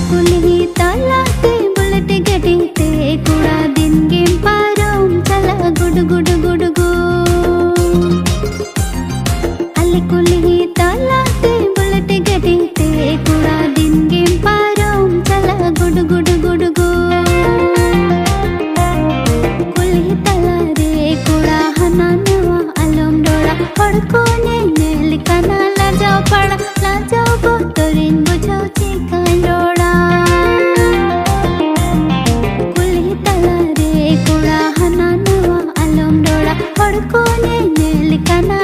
कुली तालाते बुलेट गडी ते कुड़ा दिन गेम पारों चला गुड गुड गुड गो अली कुली तालाते बुलेट गडी ते कुड़ा दिन गेम पारों चला गुड गुड गुड गो कुली तला रे कुड़ा हना नवा अलम डोड़ा पड़को ने लिखाना लाजाओ पड़ा लाजाओ बोतरिन बुझाओ चिकान डोड़ा कुली तला रे कुड़ा हना नवा अलम डोड़ा पड़को ने लिखाना